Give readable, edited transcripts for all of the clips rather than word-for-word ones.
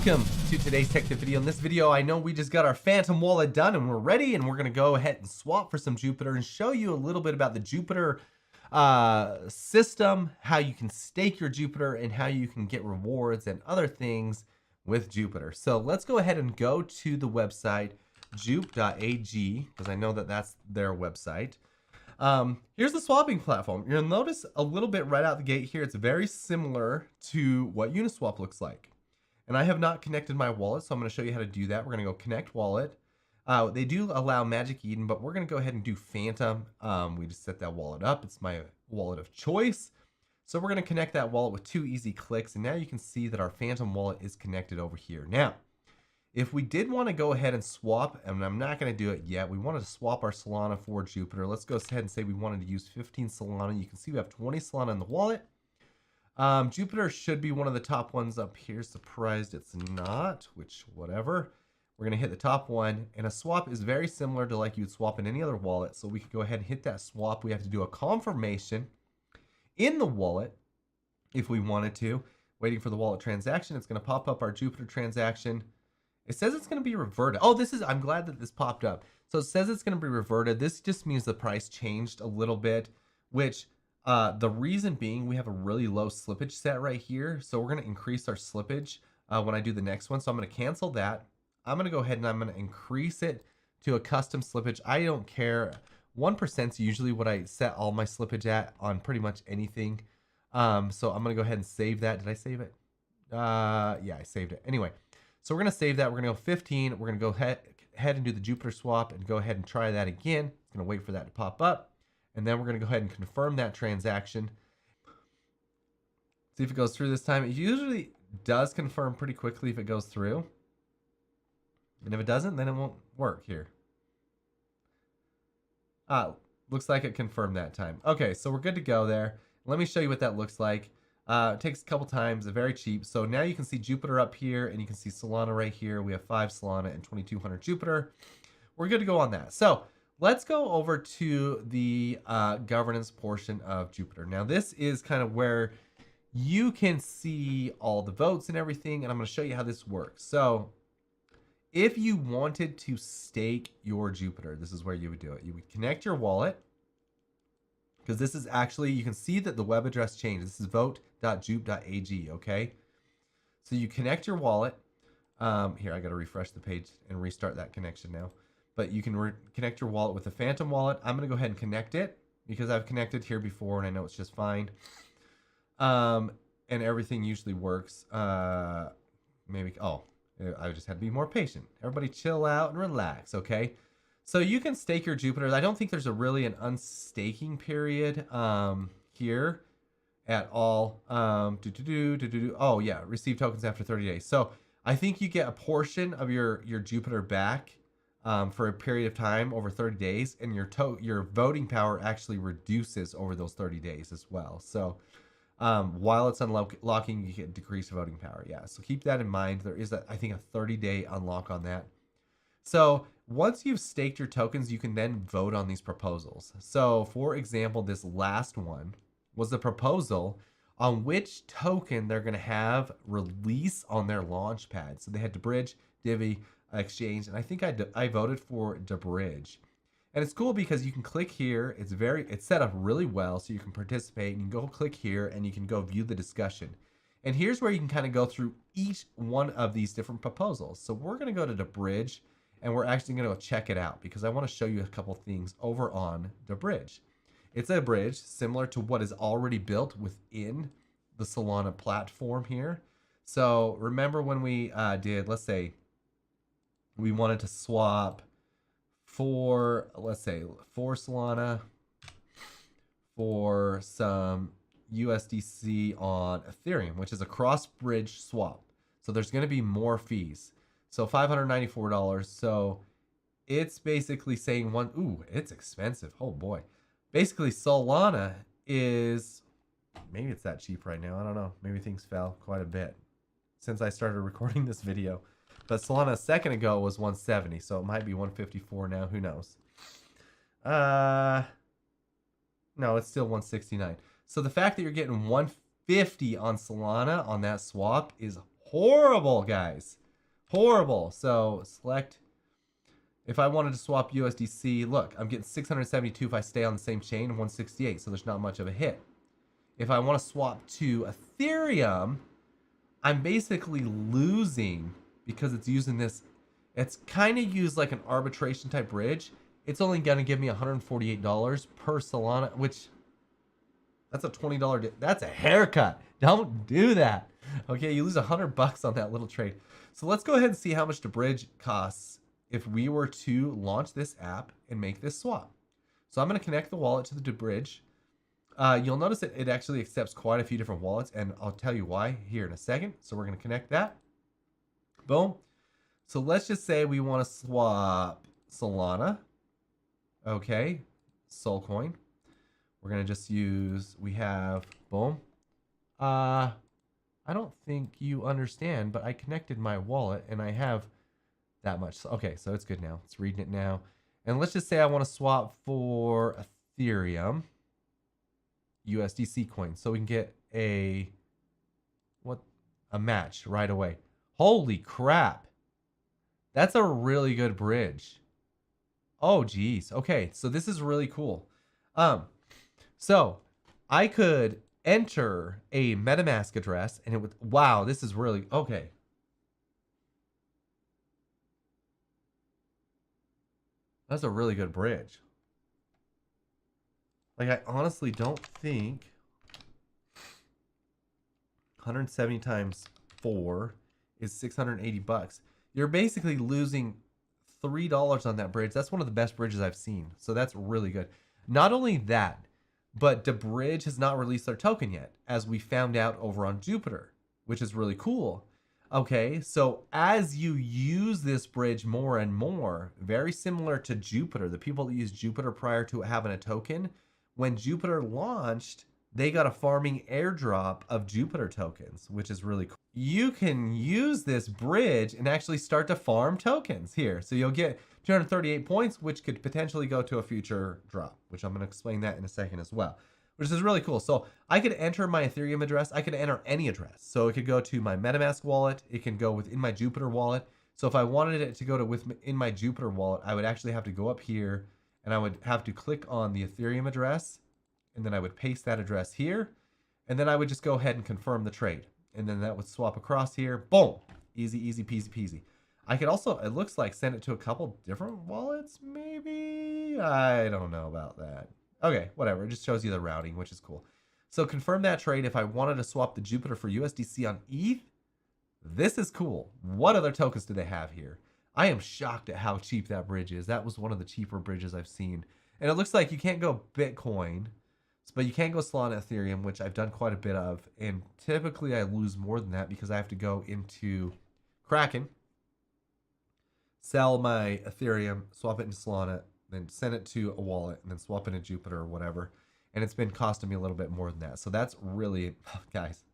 Welcome to today's tech tip video. In this video, I know we just got our Phantom wallet done and we're ready, and we're gonna go ahead and swap for some Jupiter and show you a little bit about the Jupiter system, how you can stake your Jupiter and how you can get rewards and other things with Jupiter. So let's go ahead and go to the website jup.ag, because I know that that's their website. Here's the swapping platform. You'll notice a little bit right out the gate here. It's very similar to what Uniswap looks like. And I have not connected my wallet, so I'm going to show you how to do that. We're going to go connect wallet. They do allow Magic Eden, but we're going to go ahead and do Phantom. We just set that wallet up. It's my wallet of choice. So we're going to connect that wallet with 2 easy clicks. And now you can see that our Phantom wallet is connected over here. Now, if we did want to go ahead and swap, and I'm not going to do it yet, we wanted to swap our Solana for Jupiter. Let's go ahead and say we wanted to use 15 Solana. You can see we have 20 Solana in the wallet. Jupiter should be one of the top ones up here. Surprised it's not, which whatever. We're going to hit the top one, and a swap is very similar to like you'd swap in any other wallet. So we can go ahead and hit that swap. We have to do a confirmation in the wallet if we wanted to. Waiting for the wallet transaction. It's going to pop up our Jupiter transaction. It says it's going to be reverted. Oh, I'm glad that this popped up. So it says it's going to be reverted. This just means the price changed a little bit, which the reason being we have a really low slippage set right here. So we're going to increase our slippage when I do the next one. So I'm going to cancel that. I'm going to go ahead and I'm going to increase it to a custom slippage. I don't care. 1% is usually what I set all my slippage at on pretty much anything. So I'm going to go ahead and save that. Did I save it? Yeah, I saved it. Anyway, so we're going to save that. We're going to go 15. We're going to go ahead and do the Jupiter swap and go ahead and try that again. It's going to wait for that to pop up. And then we're going to go ahead and confirm that transaction. See if it goes through this time. It usually does confirm pretty quickly if it goes through. And if it doesn't, then it won't work here. Looks like it confirmed that time. Okay, so we're good to go there. Let me show you what that looks like. It takes a couple times, very cheap. So now you can see Jupiter up here and you can see Solana right here. We have 5 Solana and 2,200 Jupiter. We're good to go on that. So let's go over to the governance portion of Jupiter. Now, this is kind of where you can see all the votes and everything, and I'm going to show you how this works. So if you wanted to stake your Jupiter, this is where you would do it. You would connect your wallet, because this is actually, you can see that the web address changed. This is vote.jup.ag, okay? So you connect your wallet. Here, I got to refresh the page and restart that connection now. But you can connect your wallet with a Phantom wallet. I'm going to go ahead and connect it because I've connected here before and I know it's just fine. And everything usually works. I just had to be more patient. Everybody chill out and relax, okay? So you can stake your Jupiter. I don't think there's really an unstaking period here at all. Oh, yeah, receive tokens after 30 days. So I think you get a portion of your Jupiter back for a period of time over 30 days, and your voting power actually reduces over those 30 days as well. So while it's unlocking, you get decreased voting power. Yeah, so keep that in mind. There is, I think, a 30-day unlock on that. So once you've staked your tokens, you can then vote on these proposals. So for example, this last one was the proposal on which token they're going to have release on their launch pad. So they had to bridge, Divi, exchange, and I think I voted for the bridge. And it's cool because you can click here. It's set up really well, so you can participate, and you can go click here and you can go view the discussion. And here's where you can kind of go through each one of these different proposals. So we're going to go to the bridge, and we're actually going to go check it out because I want to show you a couple things over on the bridge. It's a bridge similar to what is already built within the Solana platform here. So remember when we did, let's say, we wanted to swap for, let's say, 4 Solana for some USDC on Ethereum, which is a cross-bridge swap. So there's going to be more fees. So $594. So it's basically saying ooh, it's expensive. Oh boy. Basically, Solana is, maybe it's that cheap right now. I don't know. Maybe things fell quite a bit since I started recording this video. But Solana a second ago was 170, so it might be 154 now. Who knows? No, it's still 169. So the fact that you're getting 150 on Solana on that swap is horrible, guys. Horrible. So select, if I wanted to swap USDC, look, I'm getting 672 if I stay on the same chain, 168, so there's not much of a hit. If I want to swap to Ethereum, I'm basically losing because it's using this. It's kind of used like an arbitration type bridge. It's only going to give me $148 per Solana, which that's a $20. That's a haircut. Don't do that. Okay, you lose $100 on that little trade. So let's go ahead and see how much the bridge costs if we were to launch this app and make this swap. So I'm going to connect the wallet to the bridge. You'll notice that it actually accepts quite a few different wallets, and I'll tell you why here in a second. So we're going to connect that. Boom. So let's just say we want to swap Solana. Okay. Solcoin. We're going to just use, we have, boom. I don't think you understand, but I connected my wallet and I have that much. Okay, so it's good now. It's reading it now. And let's just say I want to swap for Ethereum USDC coin. So we can get a match right away. Holy crap. That's a really good bridge. Oh, geez. Okay, so this is really cool. So I could enter a MetaMask address and it would, wow, this is really, okay. That's a really good bridge. Like, I honestly don't think 170 times 4 is $680. You're basically losing $3 on that bridge. That's one of the best bridges I've seen. So that's really good. Not only that, but the bridge has not released their token yet, as we found out over on Jupiter, which is really cool. Okay, so as you use this bridge more and more, very similar to Jupiter, the people that use Jupiter prior to having a token, when Jupiter launched, they got a farming airdrop of Jupiter tokens, which is really cool. You can use this bridge and actually start to farm tokens here. So you'll get 238 points, which could potentially go to a future drop, which I'm going to explain that in a second as well, which is really cool. So I could enter my Ethereum address. I could enter any address. So it could go to my MetaMask wallet. It can go within my Jupiter wallet. So if I wanted it to go to within my Jupiter wallet, I would actually have to go up here and I would have to click on the Ethereum address, and then I would paste that address here, and then I would just go ahead and confirm the trade. And then that would swap across here. Boom. Easy, easy, peasy, peasy. I could also, it looks like, send it to a couple different wallets, maybe? I don't know about that. Okay, whatever. It just shows you the routing, which is cool. So confirm that trade. If I wanted to swap the Jupiter for USDC on ETH, this is cool. What other tokens do they have here? I am shocked at how cheap that bridge is. That was one of the cheaper bridges I've seen. And it looks like you can't go Bitcoin, but you can go Solana, Ethereum, which I've done quite a bit of. And typically I lose more than that because I have to go into Kraken, sell my Ethereum, swap it into Solana, then send it to a wallet, and then swap it into Jupiter or whatever. And it's been costing me a little bit more than that. So that's really, guys,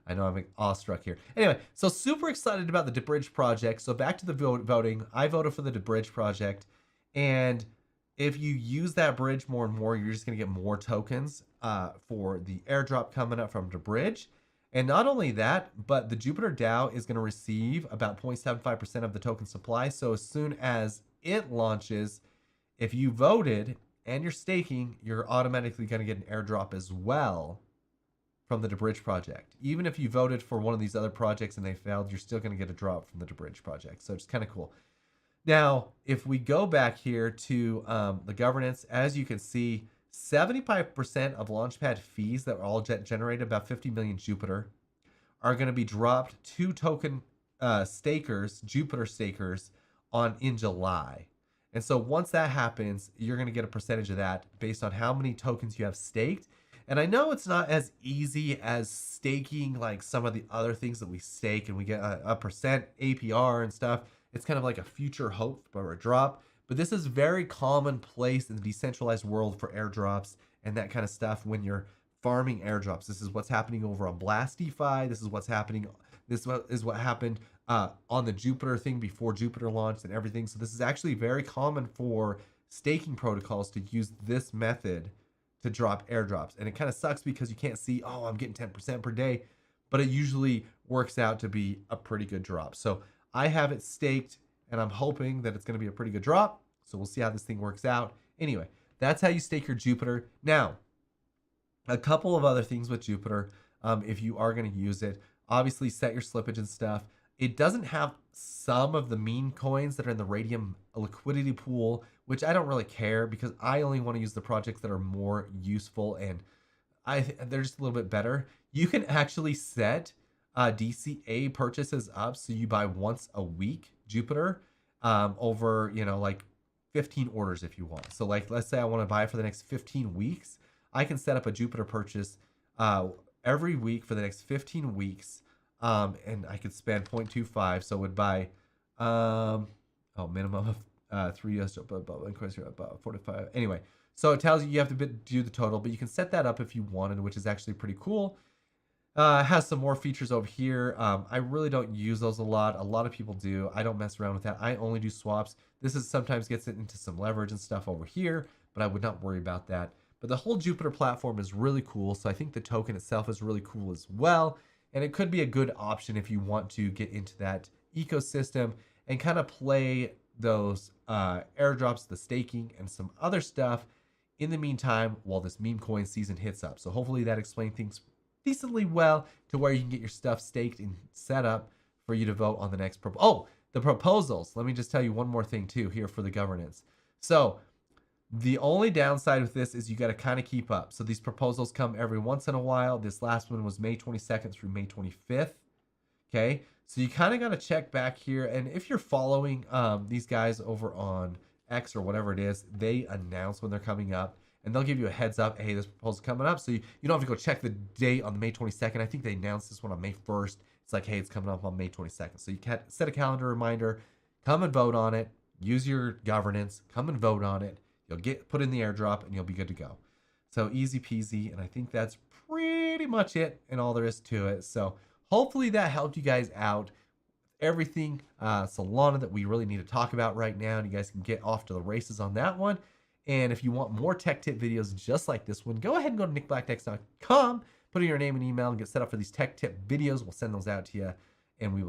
I know I'm awestruck here. Anyway, so super excited about the DeBridge project. So back to the voting. I voted for the DeBridge project. And if you use that bridge more and more, you're just going to get more tokens for the airdrop coming up from DeBridge. And not only that, but the Jupiter DAO is going to receive about 0.75% of the token supply. So as soon as it launches, if you voted and you're staking, you're automatically going to get an airdrop as well from the DeBridge project. Even if you voted for one of these other projects and they failed, you're still going to get a drop from the DeBridge project. So it's kind of cool. Now, if we go back here to the governance, as you can see, 75% of Launchpad fees that were all generated, about 50 million Jupiter, are going to be dropped to token stakers, Jupiter stakers, in July. And so once that happens, you're going to get a percentage of that based on how many tokens you have staked. And I know it's not as easy as staking like some of the other things that we stake and we get a percent APR and stuff. It's kind of like a future hope for a drop. But this is very commonplace in the decentralized world for airdrops and that kind of stuff when you're farming airdrops. This is what's happening over on Blast DeFi. This is what's happening. This is what happened on the Jupiter thing before Jupiter launched and everything. So this is actually very common for staking protocols to use this method to drop airdrops. And it kind of sucks because you can't see, oh, I'm getting 10% per day. but it usually works out to be a pretty good drop. So I have it staked and I'm hoping that it's going to be a pretty good drop. So we'll see how this thing works out. Anyway, that's how you stake your Jupiter. Now, a couple of other things with Jupiter, if you are going to use it, obviously set your slippage and stuff. It doesn't have some of the meme coins that are in the Radium liquidity pool, which I don't really care because I only want to use the projects that are more useful and they're just a little bit better. You can actually set DCA purchases up so you buy once a week Jupiter over, like 15 orders if you want. So like, let's say I want to buy for the next 15 weeks. I can set up a Jupiter purchase every week for the next 15 weeks. And I could spend 0.25. So it would buy, minimum of 3 US, about 45. Anyway, so it tells you have to do the total, but you can set that up if you wanted, which is actually pretty cool. It has some more features over here. I really don't use those a lot. A lot of people do. I don't mess around with that. I only do swaps. This is sometimes gets it into some leverage and stuff over here, but I would not worry about that. But the whole Jupiter platform is really cool. So I think the token itself is really cool as well. And it could be a good option if you want to get into that ecosystem and kind of play those airdrops, the staking, and some other stuff in the meantime while this meme coin season hits up. So hopefully that explained things decently well to where you can get your stuff staked and set up for you to vote on the next the proposals. Let me just tell you one more thing too here for the governance. So the only downside with this is you got to kind of keep up. So these proposals come every once in a while. This last one was May 22nd through May 25th. Okay, so you kind of got to check back here. And if you're following these guys over on X or whatever it is, they announce when they're coming up. And they'll give you a heads up, hey, this proposal's coming up. So you don't have to go check the date on May 22nd. I think they announced this one on May 1st. It's like, hey, it's coming up on May 22nd. So you can set a calendar reminder, come and vote on it, use your governance, come and vote on it. You'll get put in the airdrop and you'll be good to go. So easy peasy. And I think that's pretty much it and all there is to it. So hopefully that helped you guys out. Everything Solana that we really need to talk about right now. And you guys can get off to the races on that one. And if you want more tech tip videos just like this one, go ahead and go to nickblacktechs.com, put in your name and email and get set up for these tech tip videos. We'll send those out to you and we will